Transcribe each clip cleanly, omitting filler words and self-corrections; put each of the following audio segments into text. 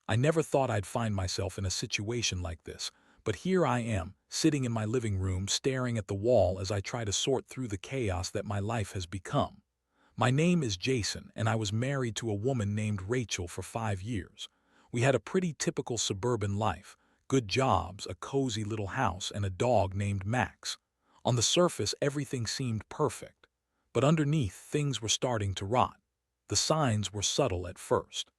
I never thought I'd find myself in a situation like this, but here I am, sitting in my living room staring at the wall as I try to sort through the chaos that my life has become. My name is Jason, and I was married to a woman named Rachel for 5 years. We had a pretty typical suburban life, good jobs, a cozy little house, and a dog named Max. On the surface, everything seemed perfect, but underneath, things were starting to rot. The signs were subtle at first.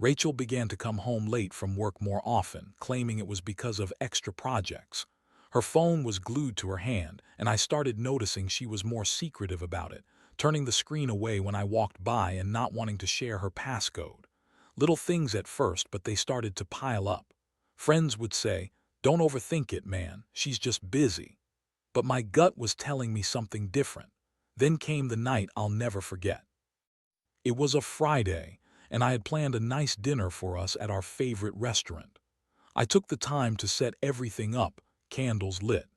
Rachel began to come home late from work more often, claiming it was because of extra projects. Her phone was glued to her hand, and I started noticing she was more secretive about it, turning the screen away when I walked by and not wanting to share her passcode. Little things at first, but they started to pile up. Friends would say, "Don't overthink it, man, she's just busy." But my gut was telling me something different. Then came the night I'll never forget. It was a Friday, and I had planned a nice dinner for us at our favorite restaurant. I took the time to set everything up, candles lit.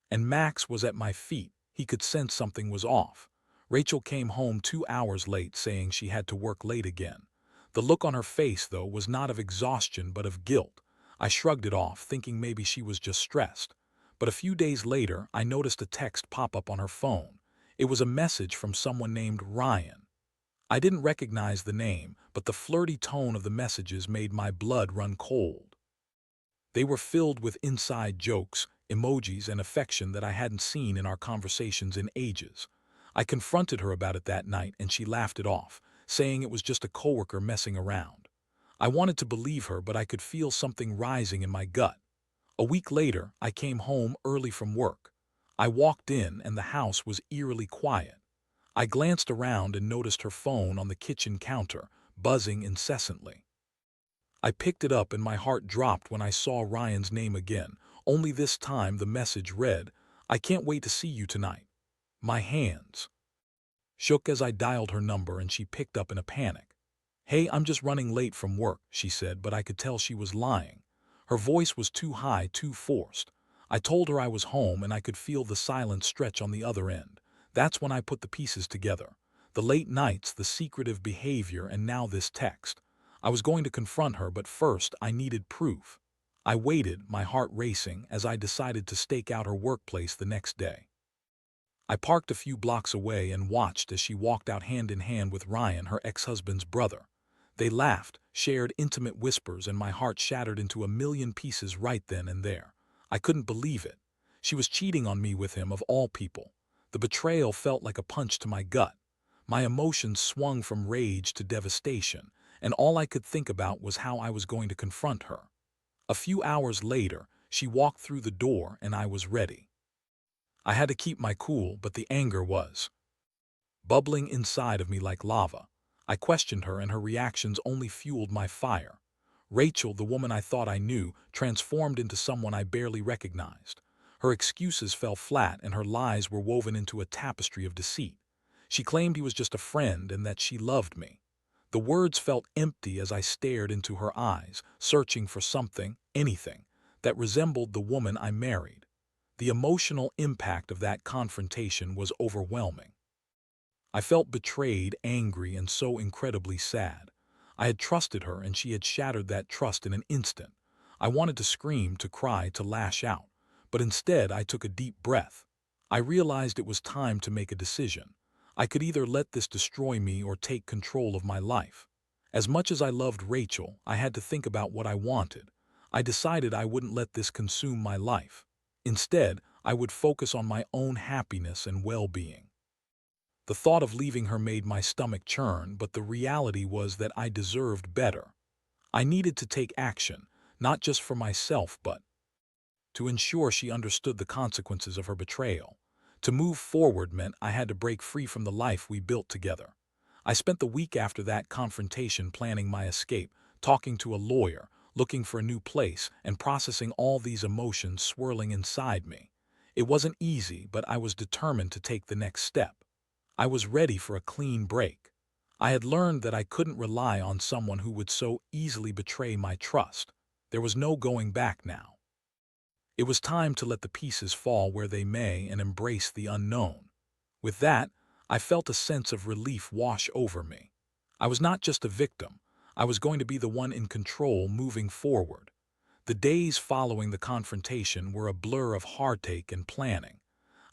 And Max was at my feet. He could sense something was off. Rachel came home 2 hours late, saying she had to work late again. The look on her face, though, was not of exhaustion but of guilt. I shrugged it off, thinking maybe she was just stressed. But a few days later, I noticed a text pop up on her phone. It was a message from someone named Ryan. I didn't recognize the name, but the flirty tone of the messages made my blood run cold. They were filled with inside jokes, emojis, and affection that I hadn't seen in our conversations in ages. I confronted her about it that night, and she laughed it off, saying it was just a coworker messing around. I wanted to believe her, but I could feel something rising in my gut. A week later, I came home early from work. I walked in, and the house was eerily quiet. I glanced around and noticed her phone on the kitchen counter, buzzing incessantly. I picked it up and my heart dropped when I saw Ryan's name again, only this time the message read, "I can't wait to see you tonight." My hands shook as I dialed her number and she picked up in a panic. "Hey, I'm just running late from work," she said, but I could tell she was lying. Her voice was too high, too forced. I told her I was home and I could feel the silence stretch on the other end. That's when I put the pieces together. The late nights, the secretive behavior, and now this text. I was going to confront her, but first I needed proof. I waited, my heart racing, as I decided to stake out her workplace the next day. I parked a few blocks away and watched as she walked out hand in hand with Ryan, her ex-husband's brother. They laughed, shared intimate whispers, and my heart shattered into a million pieces right then and there. I couldn't believe it. She was cheating on me with him, of all people. The betrayal felt like a punch to my gut. My emotions swung from rage to devastation, and all I could think about was how I was going to confront her. A few hours later, she walked through the door and I was ready. I had to keep my cool, but the anger was bubbling inside of me like lava. I questioned her, and her reactions only fueled my fire. Rachel, the woman I thought I knew, transformed into someone I barely recognized. Her excuses fell flat, and her lies were woven into a tapestry of deceit. She claimed he was just a friend and that she loved me. The words felt empty as I stared into her eyes, searching for something, anything, that resembled the woman I married. The emotional impact of that confrontation was overwhelming. I felt betrayed, angry, and so incredibly sad. I had trusted her, and she had shattered that trust in an instant. I wanted to scream, to cry, to lash out, but instead I took a deep breath. I realized it was time to make a decision. I could either let this destroy me or take control of my life. As much as I loved Rachel, I had to think about what I wanted. I decided I wouldn't let this consume my life. Instead, I would focus on my own happiness and well-being. The thought of leaving her made my stomach churn, but the reality was that I deserved better. I needed to take action, not just for myself, but to ensure she understood the consequences of her betrayal. To move forward meant I had to break free from the life we built together. I spent the week after that confrontation planning my escape, talking to a lawyer, looking for a new place, and processing all these emotions swirling inside me. It wasn't easy, but I was determined to take the next step. I was ready for a clean break. I had learned that I couldn't rely on someone who would so easily betray my trust. There was no going back now. It was time to let the pieces fall where they may and embrace the unknown. With that, I felt a sense of relief wash over me. I was not just a victim. I was going to be the one in control moving forward. The days following the confrontation were a blur of heartache and planning.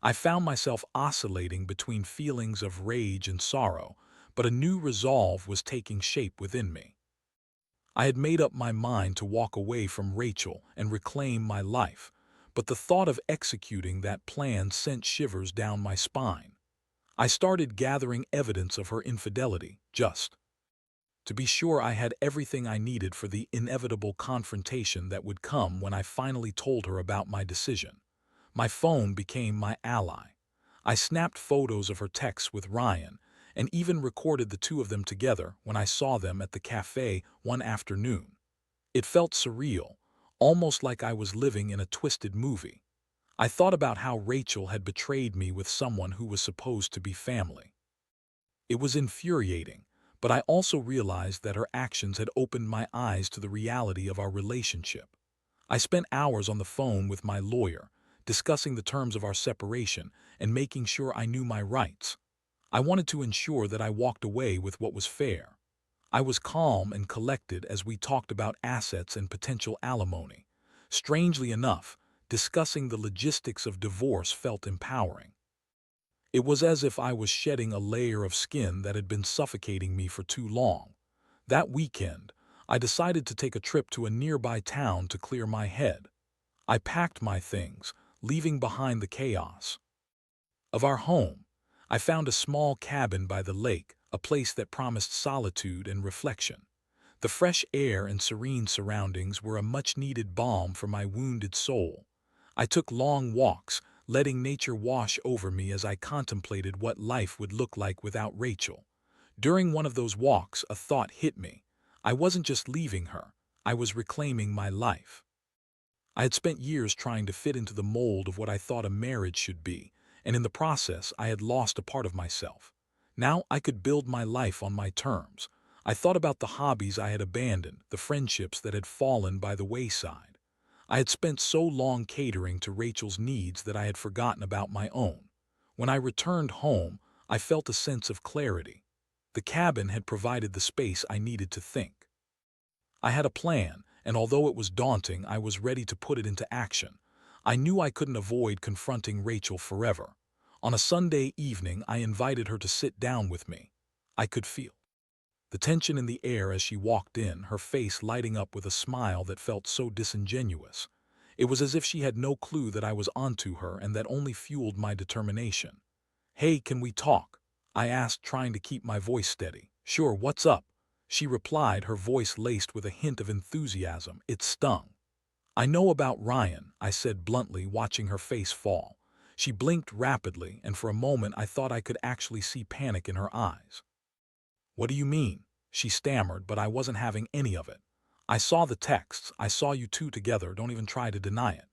I found myself oscillating between feelings of rage and sorrow, but a new resolve was taking shape within me. I had made up my mind to walk away from Rachel and reclaim my life, but the thought of executing that plan sent shivers down my spine. I started gathering evidence of her infidelity, just to be sure I had everything I needed for the inevitable confrontation that would come when I finally told her about my decision. My phone became my ally. I snapped photos of her texts with Ryan and even recorded the two of them together when I saw them at the cafe one afternoon. It felt surreal, almost like I was living in a twisted movie. I thought about how Rachel had betrayed me with someone who was supposed to be family. It was infuriating, but I also realized that her actions had opened my eyes to the reality of our relationship. I spent hours on the phone with my lawyer, discussing the terms of our separation and making sure I knew my rights. I wanted to ensure that I walked away with what was fair. I was calm and collected as we talked about assets and potential alimony. Strangely enough, discussing the logistics of divorce felt empowering. It was as if I was shedding a layer of skin that had been suffocating me for too long. That weekend, I decided to take a trip to a nearby town to clear my head. I packed my things, leaving behind the chaos of our home. I found a small cabin by the lake, a place that promised solitude and reflection. The fresh air and serene surroundings were a much-needed balm for my wounded soul. I took long walks, letting nature wash over me as I contemplated what life would look like without Rachel. During one of those walks, a thought hit me. I wasn't just leaving her, I was reclaiming my life. I had spent years trying to fit into the mold of what I thought a marriage should be, and in the process I had lost a part of myself. Now I could build my life on my terms. I thought about the hobbies I had abandoned, the friendships that had fallen by the wayside. I had spent so long catering to Rachel's needs that I had forgotten about my own. When I returned home, I felt a sense of clarity. The cabin had provided the space I needed to think. I had a plan, and although it was daunting, I was ready to put it into action. I knew I couldn't avoid confronting Rachel forever. On a Sunday evening, I invited her to sit down with me. I could feel the tension in the air as she walked in, her face lighting up with a smile that felt so disingenuous. It was as if she had no clue that I was onto her, and that only fueled my determination. "Hey, can we talk?" I asked, trying to keep my voice steady. "Sure, what's up?" she replied, her voice laced with a hint of enthusiasm. It stung. "I know about Ryan," I said bluntly, watching her face fall. She blinked rapidly, and for a moment I thought I could actually see panic in her eyes. "What do you mean?" she stammered, but I wasn't having any of it. "I saw the texts. I saw you two together. Don't even try to deny it."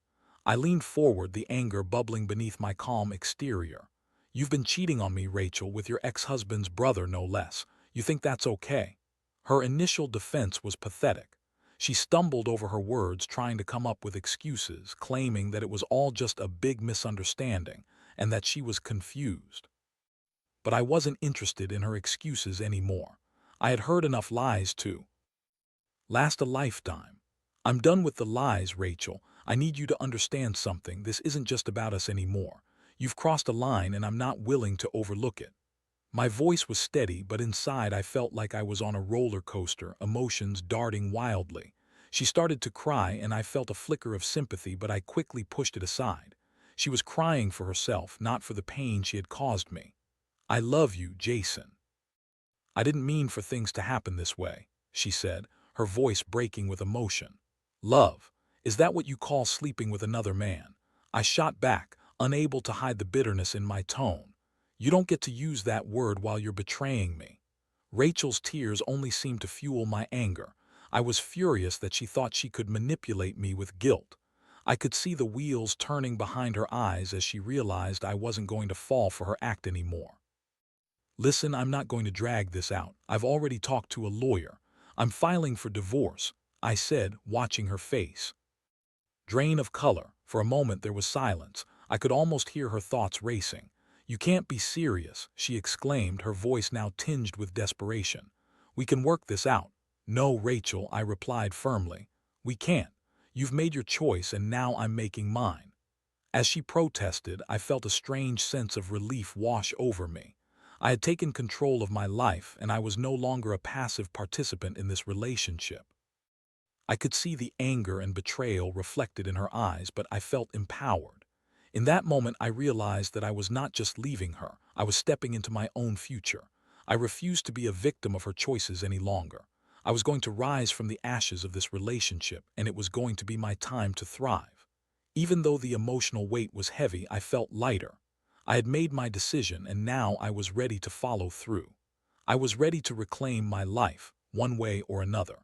I leaned forward, the anger bubbling beneath my calm exterior. "You've been cheating on me, Rachel, with your ex-husband's brother, no less. You think that's okay?" Her initial defense was pathetic. She stumbled over her words, trying to come up with excuses, claiming that it was all just a big misunderstanding and that she was confused. But I wasn't interested in her excuses anymore. I had heard enough lies to last a lifetime. "I'm done with the lies, Rachel. I need you to understand something. This isn't just about us anymore. You've crossed a line, and I'm not willing to overlook it." My voice was steady, but inside I felt like I was on a roller coaster, emotions darting wildly. She started to cry, and I felt a flicker of sympathy, but I quickly pushed it aside. She was crying for herself, not for the pain she had caused me. "I love you, Jason. I didn't mean for things to happen this way," she said, her voice breaking with emotion. "Love? Is that what you call sleeping with another man?" I shot back, unable to hide the bitterness in my tone. "You don't get to use that word while you're betraying me." Rachel's tears only seemed to fuel my anger. I was furious that she thought she could manipulate me with guilt. I could see the wheels turning behind her eyes as she realized I wasn't going to fall for her act anymore. "Listen, I'm not going to drag this out. I've already talked to a lawyer. I'm filing for divorce," I said, watching her face drain of color. For a moment there was silence. I could almost hear her thoughts racing. "You can't be serious," she exclaimed, her voice now tinged with desperation. "We can work this out. "No, Rachel," I replied firmly. "We can't. You've made your choice and now I'm making mine." As she protested, I felt a strange sense of relief wash over me. I had taken control of my life and I was no longer a passive participant in this relationship. I could see the anger and betrayal reflected in her eyes, but I felt empowered. In that moment, I realized that I was not just leaving her, I was stepping into my own future. I refused to be a victim of her choices any longer. I was going to rise from the ashes of this relationship, and it was going to be my time to thrive. Even though the emotional weight was heavy, I felt lighter. I had made my decision, and now I was ready to follow through. I was ready to reclaim my life, one way or another.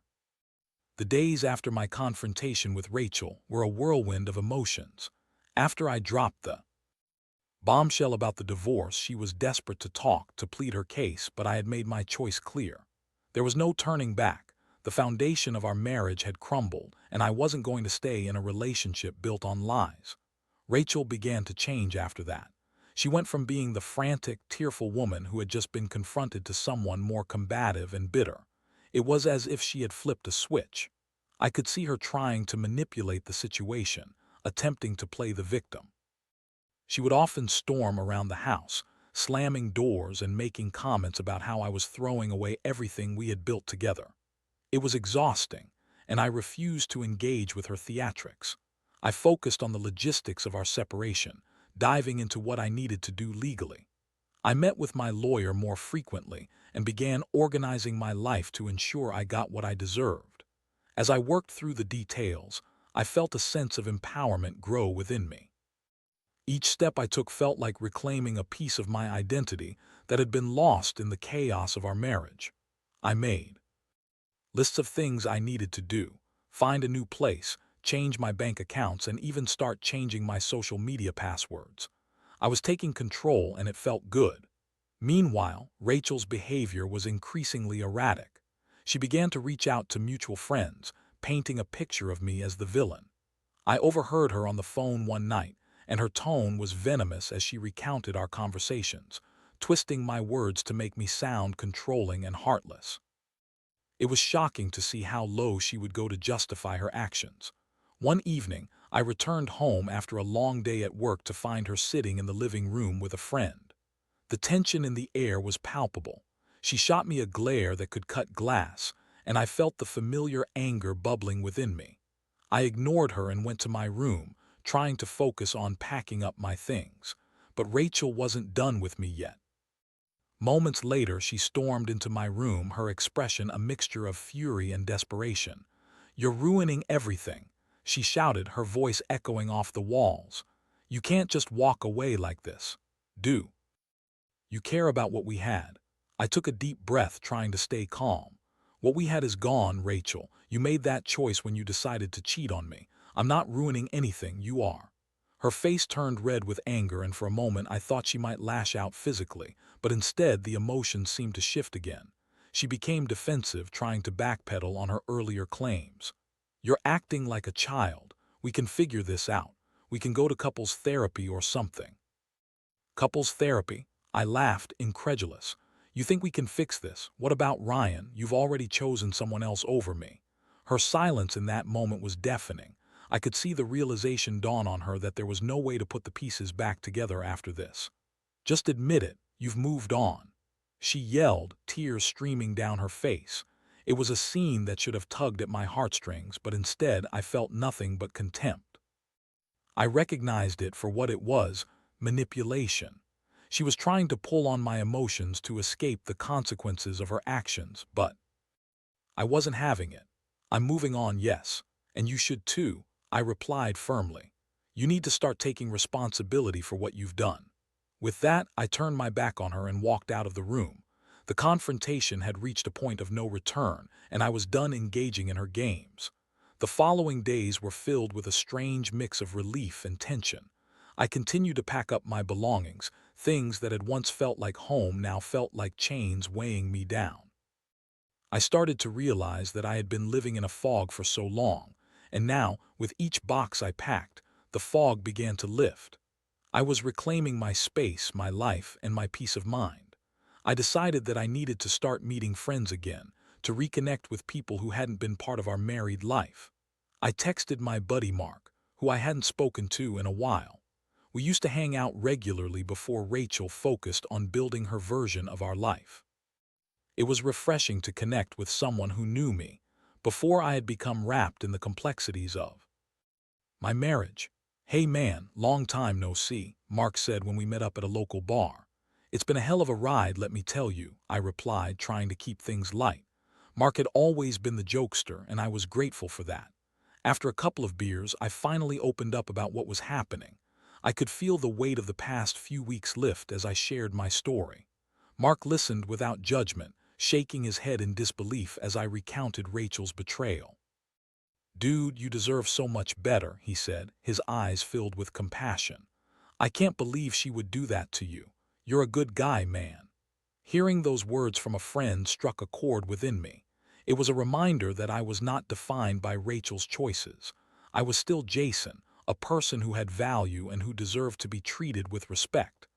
The days after my confrontation with Rachel were a whirlwind of emotions. After I dropped the bombshell about the divorce, she was desperate to talk, to plead her case, but I had made my choice clear. There was no turning back. The foundation of our marriage had crumbled, and I wasn't going to stay in a relationship built on lies. Rachel began to change after that. She went from being the frantic, tearful woman who had just been confronted to someone more combative and bitter. It was as if she had flipped a switch. I could see her trying to manipulate the situation, attempting to play the victim. She would often storm around the house, slamming doors and making comments about how I was throwing away everything we had built together. It was exhausting, and I refused to engage with her theatrics. I focused on the logistics of our separation, diving into what I needed to do legally. I met with my lawyer more frequently and began organizing my life to ensure I got what I deserved. As I worked through the details, I felt a sense of empowerment grow within me. Each step I took felt like reclaiming a piece of my identity that had been lost in the chaos of our marriage. I made lists of things I needed to do, find a new place, change my bank accounts, and even start changing my social media passwords. I was taking control and it felt good. Meanwhile, Rachel's behavior was increasingly erratic. She began to reach out to mutual friends, painting a picture of me as the villain. I overheard her on the phone one night, and her tone was venomous as she recounted our conversations, twisting my words to make me sound controlling and heartless. It was shocking to see how low she would go to justify her actions. One evening, I returned home after a long day at work to find her sitting in the living room with a friend. The tension in the air was palpable. She shot me a glare that could cut glass, and I felt the familiar anger bubbling within me. I ignored her and went to my room, trying to focus on packing up my things. But Rachel wasn't done with me yet. Moments later, she stormed into my room, her expression a mixture of fury and desperation. "You're ruining everything," she shouted, her voice echoing off the walls. "You can't just walk away like this. Do you care about what we had?" I took a deep breath, trying to stay calm. "What we had is gone, Rachel. You made that choice when you decided to cheat on me. I'm not ruining anything, you are." Her face turned red with anger, and for a moment I thought she might lash out physically, but instead the emotions seemed to shift again. She became defensive, trying to backpedal on her earlier claims. "You're acting like a child. We can figure this out. We can go to couples therapy or something." "Couples therapy?" I laughed, incredulous. "You think we can fix this? What about Ryan? You've already chosen someone else over me." Her silence in that moment was deafening. I could see the realization dawn on her that there was no way to put the pieces back together after this. "Just admit it, you've moved on," she yelled, tears streaming down her face. It was a scene that should have tugged at my heartstrings, but instead I felt nothing but contempt. I recognized it for what it was: manipulation. She was trying to pull on my emotions to escape the consequences of her actions, but I wasn't having it. "I'm moving on, yes, and you should too," I replied firmly. "You need to start taking responsibility for what you've done." With that, I turned my back on her and walked out of the room. The confrontation had reached a point of no return, and I was done engaging in her games. The following days were filled with a strange mix of relief and tension. I continued to pack up my belongings. Things that had once felt like home now felt like chains weighing me down. I started to realize that I had been living in a fog for so long, and now, with each box I packed, the fog began to lift. I was reclaiming my space, my life, and my peace of mind. I decided that I needed to start meeting friends again, to reconnect with people who hadn't been part of our married life. I texted my buddy Mark, who I hadn't spoken to in a while. We used to hang out regularly before Rachel focused on building her version of our life. It was refreshing to connect with someone who knew me before I had become wrapped in the complexities of my marriage. "Hey man, long time no see," Mark said when we met up at a local bar. "It's been a hell of a ride, let me tell you," I replied, trying to keep things light. Mark had always been the jokester, and I was grateful for that. After a couple of beers, I finally opened up about what was happening. I could feel the weight of the past few weeks lift as I shared my story. Mark listened without judgment, shaking his head in disbelief as I recounted Rachel's betrayal. "Dude, you deserve so much better," he said, his eyes filled with compassion. "I can't believe she would do that to you. You're a good guy, man." Hearing those words from a friend struck a chord within me. It was a reminder that I was not defined by Rachel's choices. I was still Jason, a person who had value and who deserved to be treated with respect.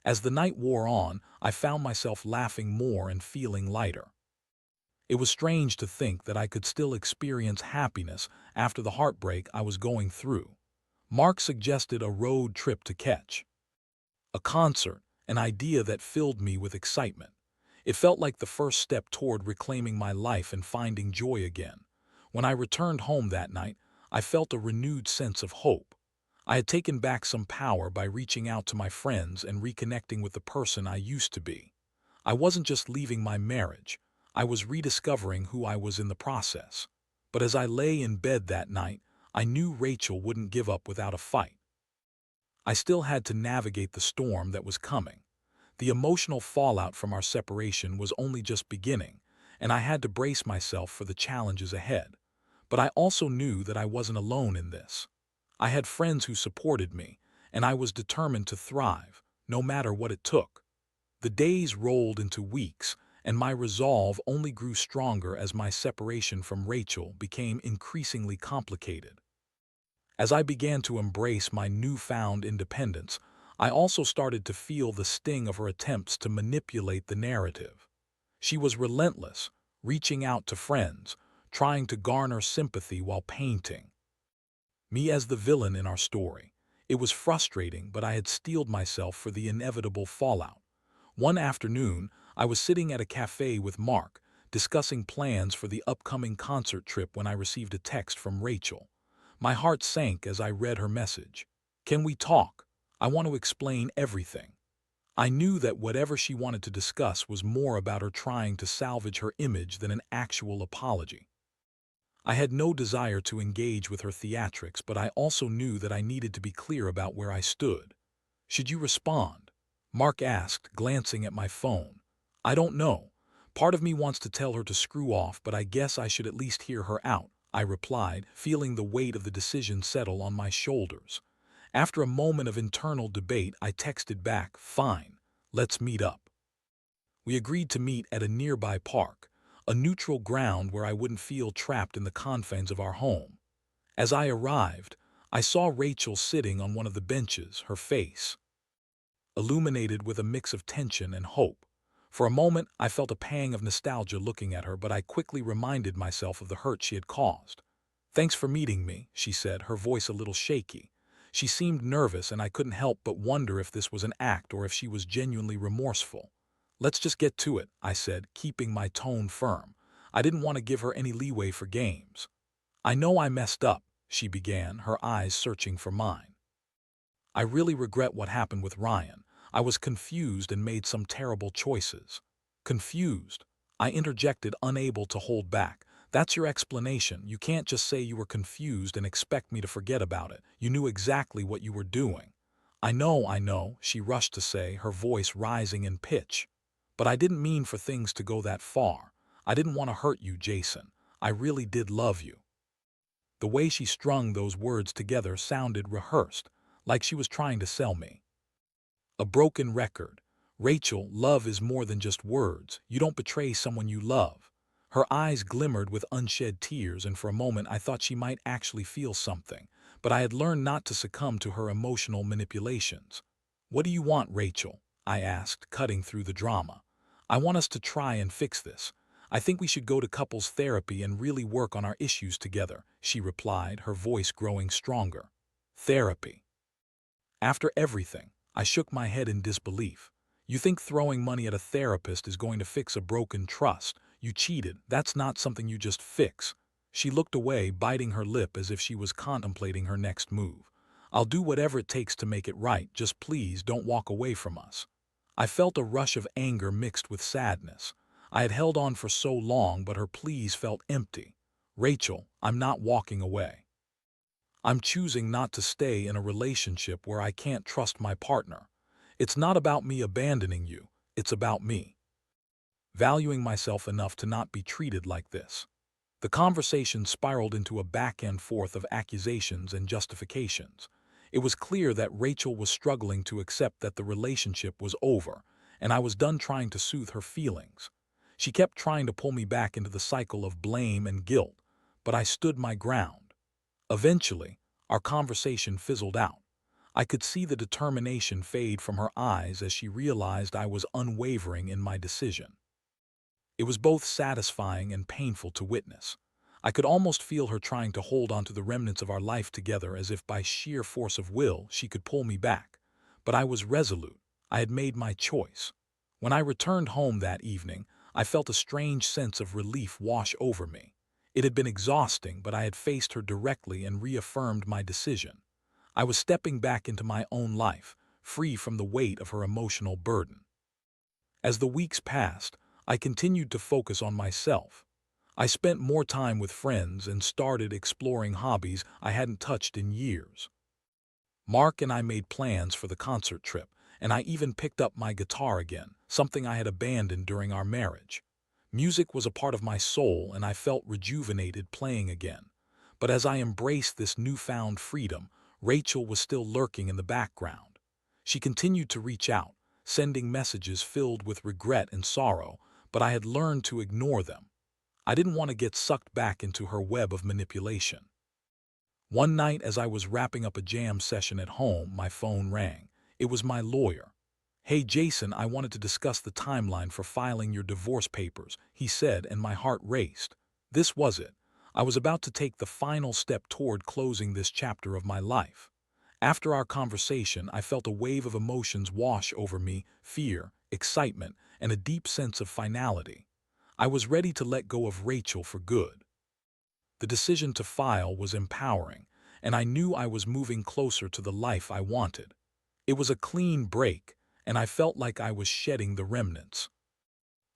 As the night wore on, I found myself laughing more and feeling lighter. It was strange to think that I could still experience happiness after the heartbreak I was going through. Mark suggested a road trip to catch a concert, an idea that filled me with excitement. It felt like the first step toward reclaiming my life and finding joy again. When I returned home that night, I felt a renewed sense of hope. I had taken back some power by reaching out to my friends and reconnecting with the person I used to be. I wasn't just leaving my marriage, I was rediscovering who I was in the process. But as I lay in bed that night, I knew Rachel wouldn't give up without a fight. I still had to navigate the storm that was coming. The emotional fallout from our separation was only just beginning, and I had to brace myself for the challenges ahead. But I also knew that I wasn't alone in this. I had friends who supported me, and I was determined to thrive, no matter what it took. The days rolled into weeks, and my resolve only grew stronger as my separation from Rachel became increasingly complicated. As I began to embrace my newfound independence, I also started to feel the sting of her attempts to manipulate the narrative. She was relentless, reaching out to friends, trying to garner sympathy while painting me as the villain in our story. It was frustrating, but I had steeled myself for the inevitable fallout. One afternoon, I was sitting at a cafe with Mark, discussing plans for the upcoming concert trip when I received a text from Rachel. My heart sank as I read her message. "Can we talk? I want to explain everything." I knew that whatever she wanted to discuss was more about her trying to salvage her image than an actual apology. I had no desire to engage with her theatrics, but I also knew that I needed to be clear about where I stood. "Should you respond?" Mark asked, glancing at my phone. "I don't know. Part of me wants to tell her to screw off, but I guess I should at least hear her out," I replied, feeling the weight of the decision settle on my shoulders. After a moment of internal debate, I texted back, "Fine, let's meet up." We agreed to meet at a nearby park, a neutral ground where I wouldn't feel trapped in the confines of our home. As I arrived, I saw Rachel sitting on one of the benches, her face illuminated with a mix of tension and hope. For a moment, I felt a pang of nostalgia looking at her, but I quickly reminded myself of the hurt she had caused. "Thanks for meeting me," she said, her voice a little shaky. She seemed nervous, and I couldn't help but wonder if this was an act or if she was genuinely remorseful. "Let's just get to it," I said, keeping my tone firm. I didn't want to give her any leeway for games. "I know I messed up," she began, her eyes searching for mine. "I really regret what happened with Ryan. I was confused and made some terrible choices." "Confused?" I interjected, unable to hold back. "That's your explanation. You can't just say you were confused and expect me to forget about it. You knew exactly what you were doing." I know," she rushed to say, her voice rising in pitch. "But I didn't mean for things to go that far. I didn't want to hurt you, Jason. I really did love you." The way she strung those words together sounded rehearsed, like she was trying to sell me a broken record. "Rachel, love is more than just words. You don't betray someone you love." Her eyes glimmered with unshed tears, and for a moment I thought she might actually feel something, but I had learned not to succumb to her emotional manipulations. "What do you want, Rachel?" I asked, cutting through the drama. "I want us to try and fix this. I think we should go to couples therapy and really work on our issues together, she replied, her voice growing stronger. Therapy. After everything, I shook my head in disbelief. You think throwing money at a therapist is going to fix a broken trust? You cheated. That's not something you just fix. She looked away, biting her lip as if she was contemplating her next move. I'll do whatever it takes to make it right, just please don't walk away from us. I felt a rush of anger mixed with sadness. I had held on for so long, but her pleas felt empty. Rachel, I'm not walking away. I'm choosing not to stay in a relationship where I can't trust my partner. It's not about me abandoning you, it's about me valuing myself enough to not be treated like this. The conversation spiraled into a back and forth of accusations and justifications. It was clear that Rachel was struggling to accept that the relationship was over, and I was done trying to soothe her feelings. She kept trying to pull me back into the cycle of blame and guilt, but I stood my ground. Eventually, our conversation fizzled out. I could see the determination fade from her eyes as she realized I was unwavering in my decision. It was both satisfying and painful to witness. I could almost feel her trying to hold on to the remnants of our life together as if by sheer force of will she could pull me back. But I was resolute. I had made my choice. When I returned home that evening, I felt a strange sense of relief wash over me. It had been exhausting, but I had faced her directly and reaffirmed my decision. I was stepping back into my own life, free from the weight of her emotional burden. As the weeks passed, I continued to focus on myself. I spent more time with friends and started exploring hobbies I hadn't touched in years. Mark and I made plans for the concert trip, and I even picked up my guitar again, something I had abandoned during our marriage. Music was a part of my soul, and I felt rejuvenated playing again. But as I embraced this newfound freedom, Rachel was still lurking in the background. She continued to reach out, sending messages filled with regret and sorrow, but I had learned to ignore them. I didn't want to get sucked back into her web of manipulation. One night, as I was wrapping up a jam session at home, my phone rang. It was my lawyer. "Hey Jason, I wanted to discuss the timeline for filing your divorce papers," he said, and my heart raced. This was it. I was about to take the final step toward closing this chapter of my life. After our conversation, I felt a wave of emotions wash over me: fear, excitement, and a deep sense of finality. I was ready to let go of Rachel for good. The decision to file was empowering, and I knew I was moving closer to the life I wanted. It was a clean break, and I felt like I was shedding the remnants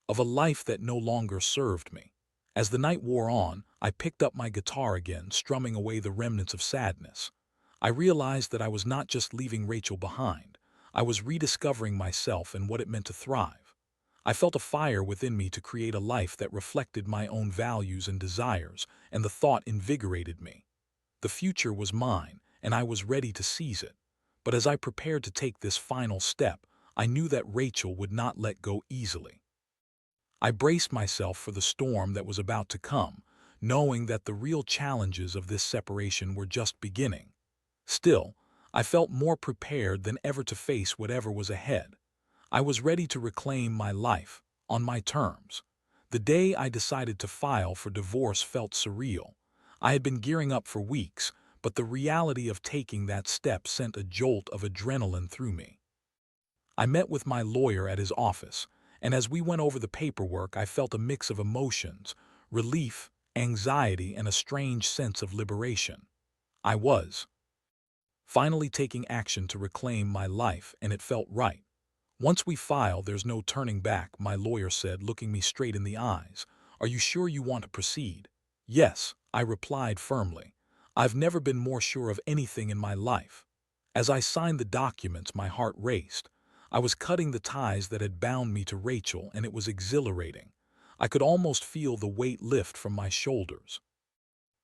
of a life that no longer served me. As the night wore on, I picked up my guitar again, strumming away the remnants of sadness. I realized that I was not just leaving Rachel behind. I was rediscovering myself and what it meant to thrive. I felt a fire within me to create a life that reflected my own values and desires, and the thought invigorated me. The future was mine, and I was ready to seize it. But as I prepared to take this final step, I knew that Rachel would not let go easily. I braced myself for the storm that was about to come, knowing that the real challenges of this separation were just beginning. Still, I felt more prepared than ever to face whatever was ahead. I was ready to reclaim my life, on my terms. The day I decided to file for divorce felt surreal. I had been gearing up for weeks, but the reality of taking that step sent a jolt of adrenaline through me. I met with my lawyer at his office, and as we went over the paperwork, I felt a mix of emotions: relief, anxiety, and a strange sense of liberation. I was finally taking action to reclaim my life, and it felt right. "Once we file, there's no turning back," my lawyer said, looking me straight in the eyes. "Are you sure you want to proceed?" "Yes," I replied firmly. "I've never been more sure of anything in my life." As I signed the documents, my heart raced. I was cutting the ties that had bound me to Rachel, and it was exhilarating. I could almost feel the weight lift from my shoulders.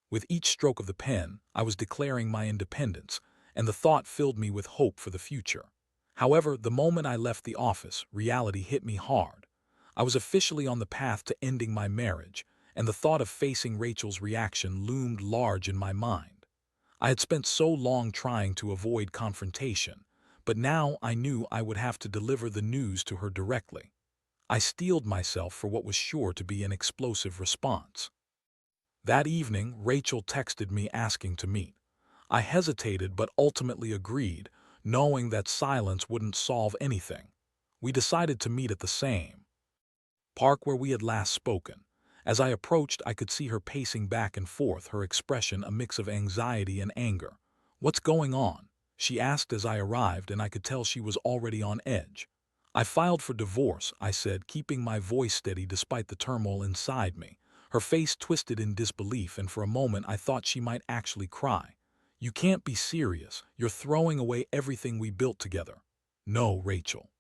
With each stroke of the pen, I was declaring my independence, and the thought filled me with hope for the future. However, the moment I left the office, reality hit me hard. I was officially on the path to ending my marriage, and the thought of facing Rachel's reaction loomed large in my mind. I had spent so long trying to avoid confrontation, but now I knew I would have to deliver the news to her directly. I steeled myself for what was sure to be an explosive response. That evening, Rachel texted me asking to meet. I hesitated but ultimately agreed, knowing that silence wouldn't solve anything. We decided to meet at the same park where we had last spoken. As I approached, I could see her pacing back and forth, her expression a mix of anxiety and anger. "What's going on?" she asked as I arrived, and I could tell she was already on edge. "I filed for divorce," I said, keeping my voice steady despite the turmoil inside me. Her face twisted in disbelief, and for a moment I thought she might actually cry. "You can't be serious. You're throwing away everything we built together." "No, Rachel.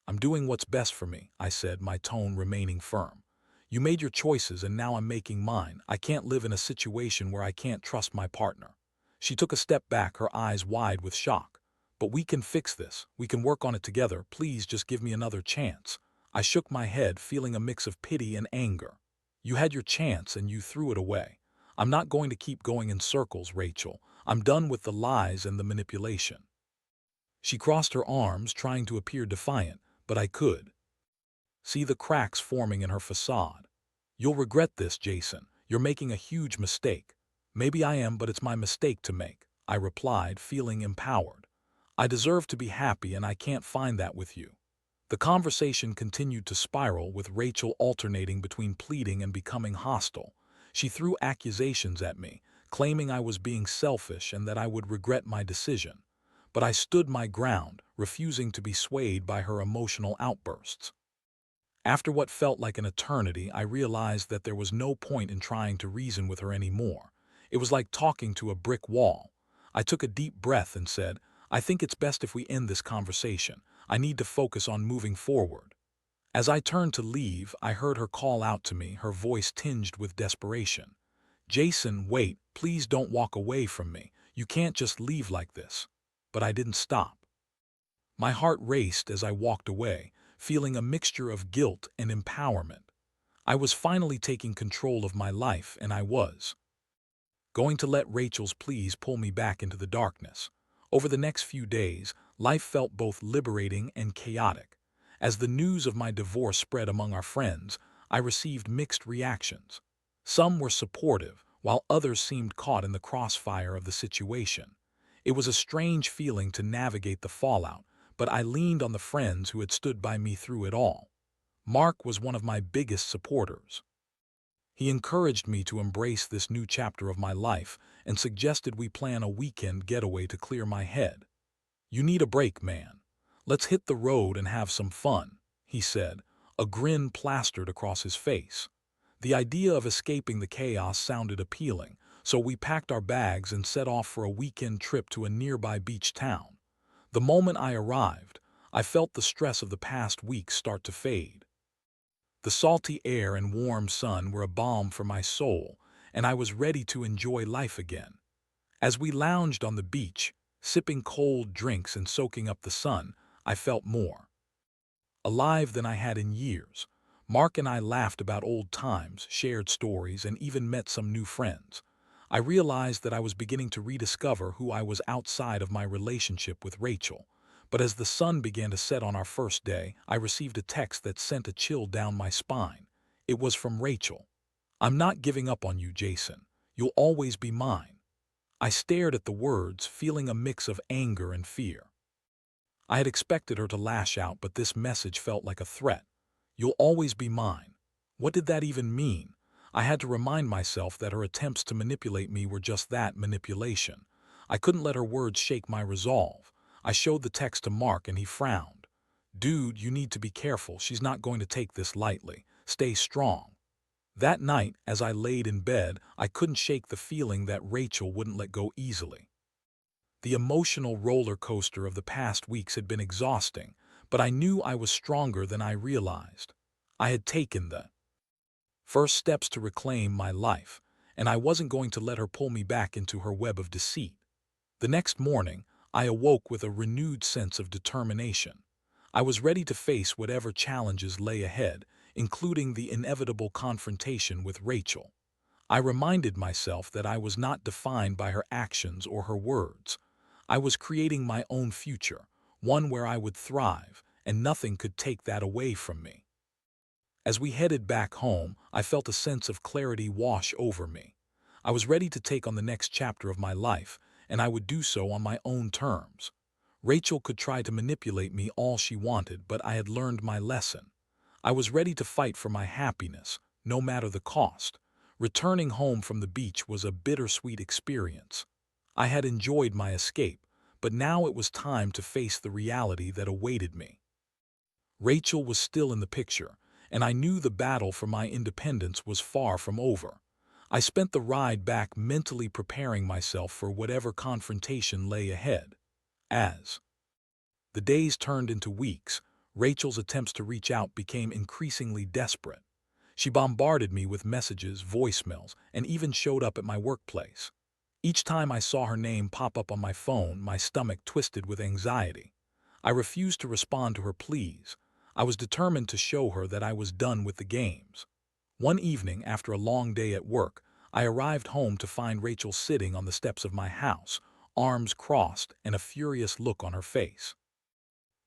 I'm doing what's best for me," I said, my tone remaining firm. "You made your choices and now I'm making mine. I can't live in a situation where I can't trust my partner." She took a step back, her eyes wide with shock. "But we can fix this. We can work on it together. Please just give me another chance." I shook my head, feeling a mix of pity and anger. "You had your chance and you threw it away. I'm not going to keep going in circles, Rachel. I'm done with the lies and the manipulation." She crossed her arms, trying to appear defiant, but I could see the cracks forming in her facade. "You'll regret this, Jason. You're making a huge mistake." "Maybe I am, but it's my mistake to make," I replied, feeling empowered. "I deserve to be happy and I can't find that with you." The conversation continued to spiral, with Rachel alternating between pleading and becoming hostile. She threw accusations at me, claiming I was being selfish and that I would regret my decision. But I stood my ground, refusing to be swayed by her emotional outbursts. After what felt like an eternity, I realized that there was no point in trying to reason with her anymore. It was like talking to a brick wall. I took a deep breath and said, "I think it's best if we end this conversation. I need to focus on moving forward." As I turned to leave, I heard her call out to me, her voice tinged with desperation. "Jason, wait, please don't walk away from me. You can't just leave like this." But I didn't stop. My heart raced as I walked away, feeling a mixture of guilt and empowerment. I was finally taking control of my life, and I was going to let Rachel's pleas pull me back into the darkness. Over the next few days, life felt both liberating and chaotic. As the news of my divorce spread among our friends, I received mixed reactions. Some were supportive, while others seemed caught in the crossfire of the situation. It was a strange feeling to navigate the fallout, but I leaned on the friends who had stood by me through it all. Mark was one of my biggest supporters. He encouraged me to embrace this new chapter of my life and suggested we plan a weekend getaway to clear my head. "You need a break, man. Let's hit the road and have some fun," he said, a grin plastered across his face. The idea of escaping the chaos sounded appealing, so we packed our bags and set off for a weekend trip to a nearby beach town. The moment I arrived, I felt the stress of the past weeks start to fade. The salty air and warm sun were a balm for my soul, and I was ready to enjoy life again. As we lounged on the beach, sipping cold drinks and soaking up the sun, I felt more alive than I had in years. Mark and I laughed about old times, shared stories, and even met some new friends. I realized that I was beginning to rediscover who I was outside of my relationship with Rachel. But as the sun began to set on our first day, I received a text that sent a chill down my spine. It was from Rachel. "I'm not giving up on you, Jason. You'll always be mine." I stared at the words, feeling a mix of anger and fear. I had expected her to lash out, but this message felt like a threat. "You'll always be mine." What did that even mean? I had to remind myself that her attempts to manipulate me were just that, manipulation. I couldn't let her words shake my resolve. I showed the text to Mark and he frowned. "Dude, you need to be careful. She's not going to take this lightly. Stay strong." That night, as I laid in bed, I couldn't shake the feeling that Rachel wouldn't let go easily. The emotional roller coaster of the past weeks had been exhausting, but I knew I was stronger than I realized. I had taken the first steps to reclaim my life, and I wasn't going to let her pull me back into her web of deceit. The next morning, I awoke with a renewed sense of determination. I was ready to face whatever challenges lay ahead, including the inevitable confrontation with Rachel. I reminded myself that I was not defined by her actions or her words. I was creating my own future, one where I would thrive, and nothing could take that away from me. As we headed back home, I felt a sense of clarity wash over me. I was ready to take on the next chapter of my life, and I would do so on my own terms. Rachel could try to manipulate me all she wanted, but I had learned my lesson. I was ready to fight for my happiness, no matter the cost. Returning home from the beach was a bittersweet experience. I had enjoyed my escape, but now it was time to face the reality that awaited me. Rachel was still in the picture, and I knew the battle for my independence was far from over. I spent the ride back mentally preparing myself for whatever confrontation lay ahead. As the days turned into weeks, Rachel's attempts to reach out became increasingly desperate. She bombarded me with messages, voicemails, and even showed up at my workplace. Each time I saw her name pop up on my phone, my stomach twisted with anxiety. I refused to respond to her pleas. I was determined to show her that I was done with the games. One evening, after a long day at work, I arrived home to find Rachel sitting on the steps of my house, arms crossed and a furious look on her face.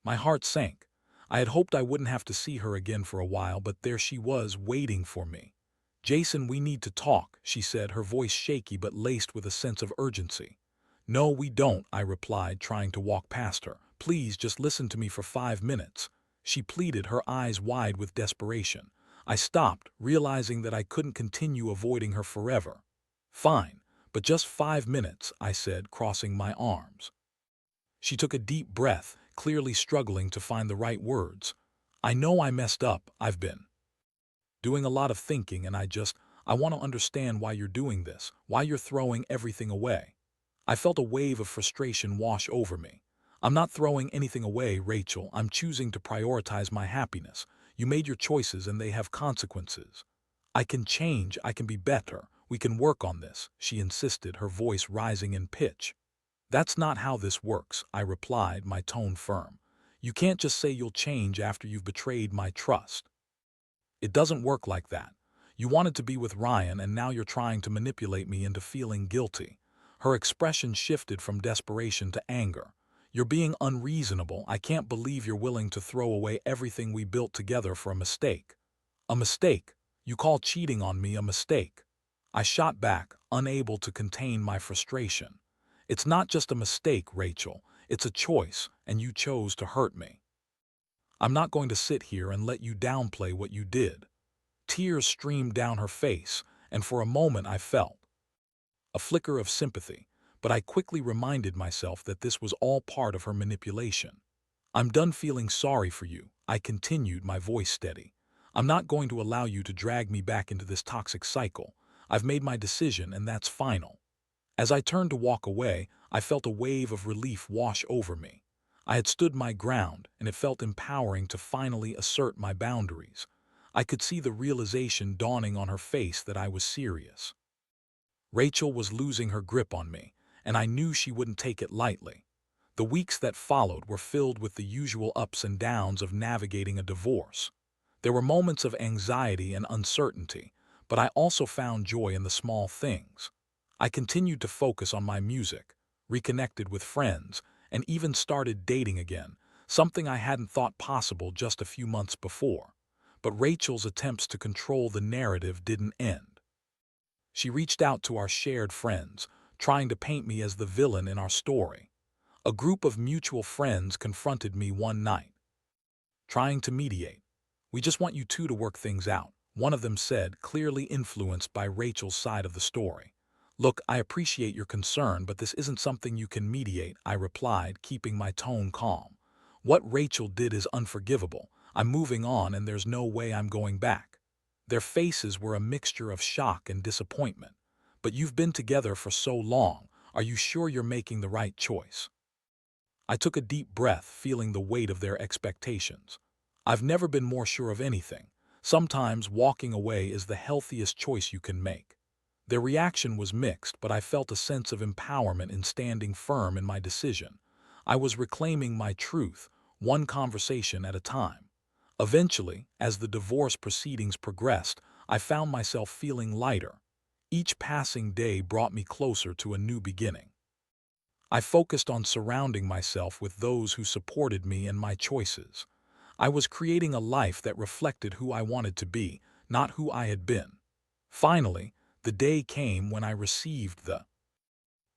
My heart sank. I had hoped I wouldn't have to see her again for a while, but there she was, waiting for me. "Jason, we need to talk," she said, her voice shaky but laced with a sense of urgency. "No, we don't," I replied, trying to walk past her. "Please, just listen to me for 5 minutes." She pleaded, her eyes wide with desperation. I stopped, realizing that I couldn't continue avoiding her forever. "Fine, but just 5 minutes," I said, crossing my arms. She took a deep breath, clearly struggling to find the right words. "I know I messed up. I've been doing a lot of thinking, and I want to understand why you're doing this, why you're throwing everything away." I felt a wave of frustration wash over me. "I'm not throwing anything away, Rachel. I'm choosing to prioritize my happiness. You made your choices and they have consequences. I can change, I can be better. We can work on this," she insisted, her voice rising in pitch. "That's not how this works," I replied, my tone firm. "You can't just say you'll change after you've betrayed my trust. It doesn't work like that. You wanted to be with Ryan, and now you're trying to manipulate me into feeling guilty." Her expression shifted from desperation to anger. "You're being unreasonable. I can't believe you're willing to throw away everything we built together for a mistake." "A mistake? You call cheating on me a mistake?" I shot back, unable to contain my frustration. "It's not just a mistake, Rachel. It's a choice, and you chose to hurt me. I'm not going to sit here and let you downplay what you did." Tears streamed down her face, and for a moment I felt a flicker of sympathy, but I quickly reminded myself that this was all part of her manipulation. "I'm done feeling sorry for you," I continued, my voice steady. "I'm not going to allow you to drag me back into this toxic cycle. I've made my decision, and that's final." As I turned to walk away, I felt a wave of relief wash over me. I had stood my ground, and it felt empowering to finally assert my boundaries. I could see the realization dawning on her face that I was serious. Rachel was losing her grip on me, and I knew she wouldn't take it lightly. The weeks that followed were filled with the usual ups and downs of navigating a divorce. There were moments of anxiety and uncertainty, but I also found joy in the small things. I continued to focus on my music, reconnected with friends, and even started dating again, something I hadn't thought possible just a few months before. But Rachel's attempts to control the narrative didn't end. She reached out to our shared friends, trying to paint me as the villain in our story. A group of mutual friends confronted me one night, trying to mediate. "We just want you two to work things out," one of them said, clearly influenced by Rachel's side of the story. "Look, I appreciate your concern, but this isn't something you can mediate," I replied, keeping my tone calm. "What Rachel did is unforgivable. I'm moving on, and there's no way I'm going back." Their faces were a mixture of shock and disappointment. "But you've been together for so long. Are you sure you're making the right choice?" I took a deep breath, feeling the weight of their expectations. I've never been more sure of anything. Sometimes walking away is the healthiest choice you can make. Their reaction was mixed, but I felt a sense of empowerment in standing firm in my decision. I was reclaiming my truth, one conversation at a time. Eventually, as the divorce proceedings progressed, I found myself feeling lighter. Each passing day brought me closer to a new beginning. I focused on surrounding myself with those who supported me and my choices. I was creating a life that reflected who I wanted to be, not who I had been. Finally, the day came when I received the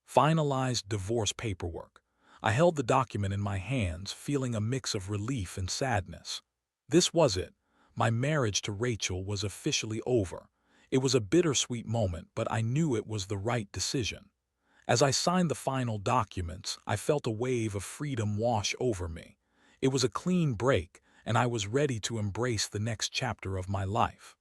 finalized divorce paperwork. I held the document in my hands, feeling a mix of relief and sadness. This was it. My marriage to Rachel was officially over. It was a bittersweet moment, but I knew it was the right decision. As I signed the final documents, I felt a wave of freedom wash over me. It was a clean break, and I was ready to embrace the next chapter of my life.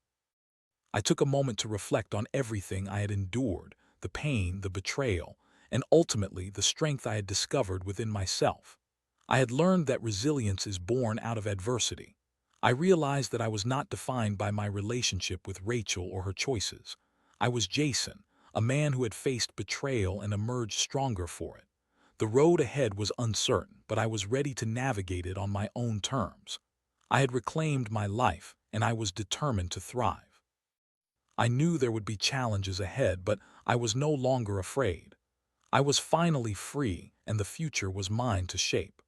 I took a moment to reflect on everything I had endured, the pain, the betrayal, and ultimately the strength I had discovered within myself. I had learned that resilience is born out of adversity. I realized that I was not defined by my relationship with Rachel or her choices. I was Jason, a man who had faced betrayal and emerged stronger for it. The road ahead was uncertain, but I was ready to navigate it on my own terms. I had reclaimed my life, and I was determined to thrive. I knew there would be challenges ahead, but I was no longer afraid. I was finally free, and the future was mine to shape.